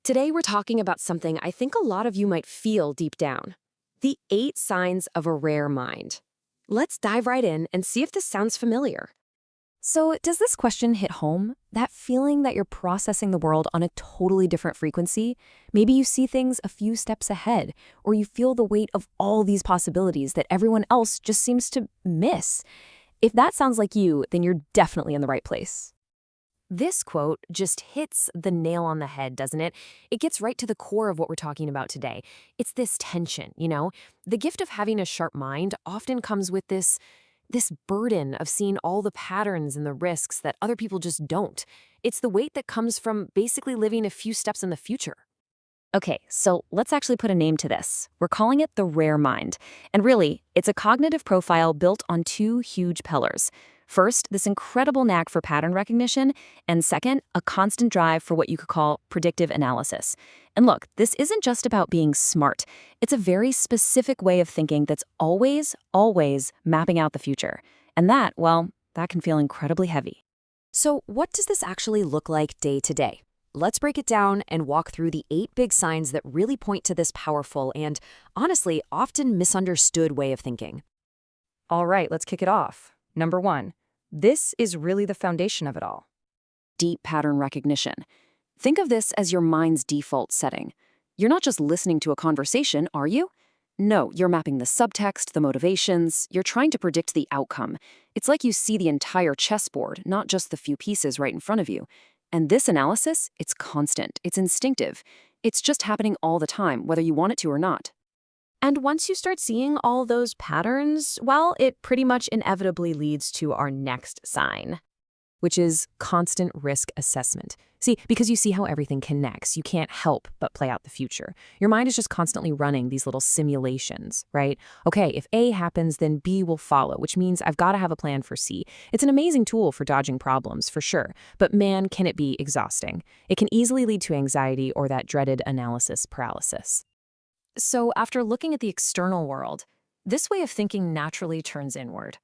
Today, we're talking about something I think a lot of you might feel deep down: the 8 signs of a rare mind. Let's dive right in and see if this sounds familiar. So, does this question hit home? That feeling that you're processing the world on a totally different frequency? Maybe you see things a few steps ahead, or you feel the weight of all these possibilities that everyone else just seems to miss. If that sounds like you, then you're definitely in the right place. This quote just hits the nail on the head, doesn't it? It gets right to the core of what we're talking about today. It's this tension. The gift of having a sharp mind often comes with this burden of seeing all the patterns and the risks that other people just don't. It's the weight that comes from basically living a few steps in the future. Okay, so let's actually put a name to this. We're calling it the rare mind. And really, it's a cognitive profile built on two huge pillars. First, this incredible knack for pattern recognition, and second, a constant drive for what you could call predictive analysis. And look, this isn't just about being smart. It's a very specific way of thinking that's always mapping out the future. And that, well, that can feel incredibly heavy. So, what does this actually look like day to day? Let's break it down and walk through the 8 big signs that really point to this powerful and, honestly, often misunderstood way of thinking. All right, let's kick it off. Number 1, this is really the foundation of it all. Deep pattern recognition. Think of this as your mind's default setting. You're not just listening to a conversation, are you? No, you're mapping the subtext, the motivations, you're trying to predict the outcome. It's like you see the entire chessboard, not just the few pieces right in front of you. And this analysis, it's constant, it's instinctive. It's just happening all the time, whether you want it to or not. And once you start seeing all those patterns, well, it pretty much inevitably leads to our next sign, which is constant risk assessment. See, because you see how everything connects, you can't help but play out the future. Your mind is just constantly running these little simulations, right? Okay, if A happens, then B will follow, which means I've got to have a plan for C. It's an amazing tool for dodging problems, for sure, but man, can it be exhausting. It can easily lead to anxiety or that dreaded analysis paralysis. So after looking at the external world, this way of thinking naturally turns inward.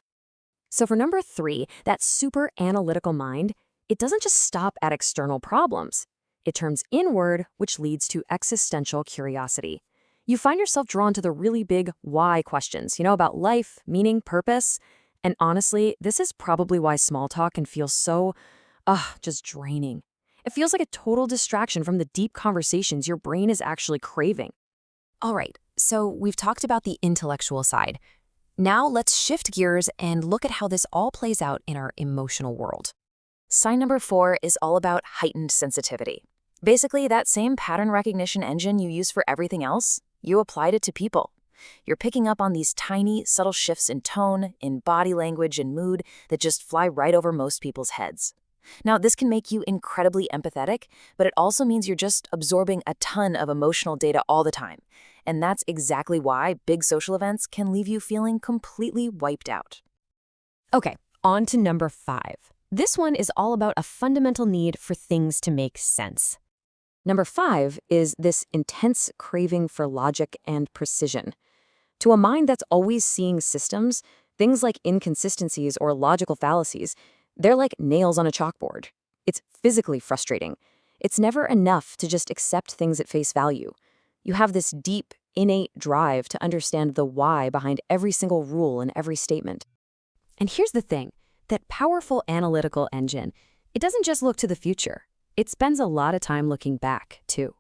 So for number 3, that super analytical mind, it doesn't just stop at external problems. It turns inward, which leads to existential curiosity. You find yourself drawn to the really big why questions, about life, meaning, purpose. And honestly, this is probably why small talk can feel so, just draining. It feels like a total distraction from the deep conversations your brain is actually craving. All right, so we've talked about the intellectual side. Now let's shift gears and look at how this all plays out in our emotional world. Sign number 4 is all about heightened sensitivity. Basically, that same pattern recognition engine you use for everything else, you applied it to people. You're picking up on these tiny, subtle shifts in tone, in body language, and mood that just fly right over most people's heads. Now, this can make you incredibly empathetic, but it also means you're just absorbing a ton of emotional data all the time. And that's exactly why big social events can leave you feeling completely wiped out. Okay, on to number 5. This one is all about a fundamental need for things to make sense. Number 5 is this intense craving for logic and precision. To a mind that's always seeing systems, things like inconsistencies or logical fallacies, they're like nails on a chalkboard. It's physically frustrating. It's never enough to just accept things at face value. You have this deep, innate drive to understand the why behind every single rule and every statement. And here's the thing. That powerful analytical engine, it doesn't just look to the future. It spends a lot of time looking back, too.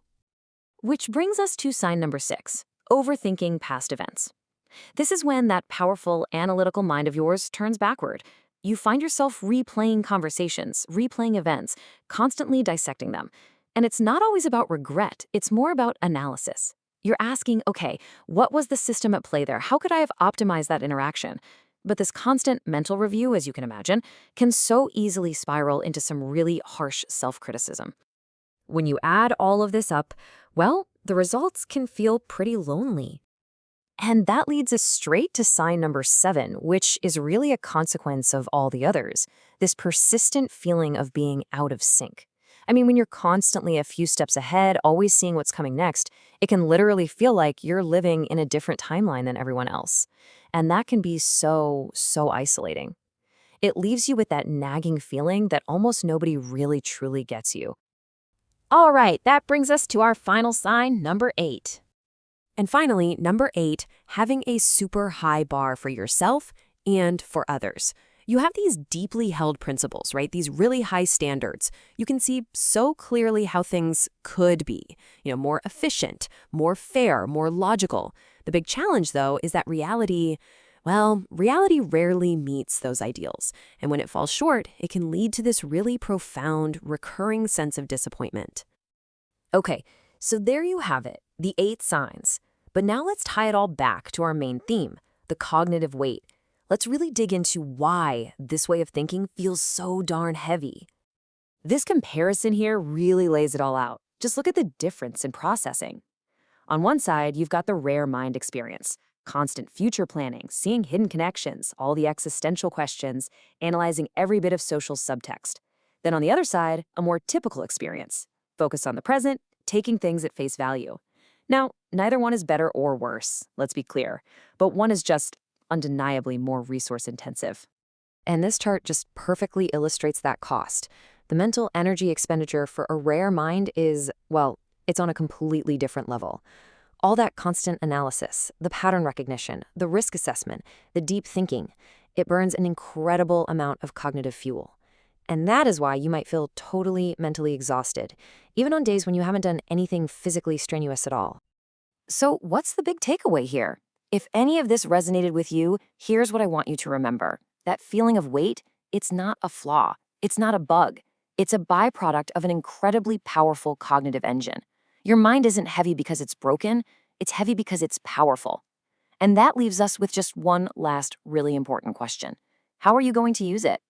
Which brings us to sign number 6, overthinking past events. This is when that powerful analytical mind of yours turns backward. You find yourself replaying conversations, replaying events, constantly dissecting them. And it's not always about regret, it's more about analysis. You're asking, okay, what was the system at play there? How could I have optimized that interaction? But this constant mental review, as you can imagine, can so easily spiral into some really harsh self-criticism. When you add all of this up, well, the results can feel pretty lonely. And that leads us straight to sign number 7, which is really a consequence of all the others, this persistent feeling of being out of sync. I mean, when you're constantly a few steps ahead, always seeing what's coming next, it can literally feel like you're living in a different timeline than everyone else. And that can be so isolating. It leaves you with that nagging feeling that almost nobody really truly gets you. All right, that brings us to our final sign, number 8. And finally, number 8, having a super high bar for yourself and for others. You have these deeply held principles, right? These really high standards. You can see so clearly how things could be, more efficient, more fair, more logical. The big challenge, though, is that reality rarely meets those ideals. And when it falls short, it can lead to this really profound, recurring sense of disappointment. Okay, so there you have it, the 8 signs. But now let's tie it all back to our main theme, the cognitive weight. Let's really dig into why this way of thinking feels so darn heavy. This comparison here really lays it all out. Just look at the difference in processing. On one side, you've got the rare mind experience, constant future planning, seeing hidden connections, all the existential questions, analyzing every bit of social subtext. Then on the other side, a more typical experience, focus on the present, taking things at face value. Now, neither one is better or worse, let's be clear, but one is just undeniably more resource-intensive. And this chart just perfectly illustrates that cost. The mental energy expenditure for a rare mind is, it's on a completely different level. All that constant analysis, the pattern recognition, the risk assessment, the deep thinking, it burns an incredible amount of cognitive fuel. And that is why you might feel totally mentally exhausted, even on days when you haven't done anything physically strenuous at all. So what's the big takeaway here? If any of this resonated with you, here's what I want you to remember. That feeling of weight, it's not a flaw. It's not a bug. It's a byproduct of an incredibly powerful cognitive engine. Your mind isn't heavy because it's broken. It's heavy because it's powerful. And that leaves us with just one last really important question. How are you going to use it?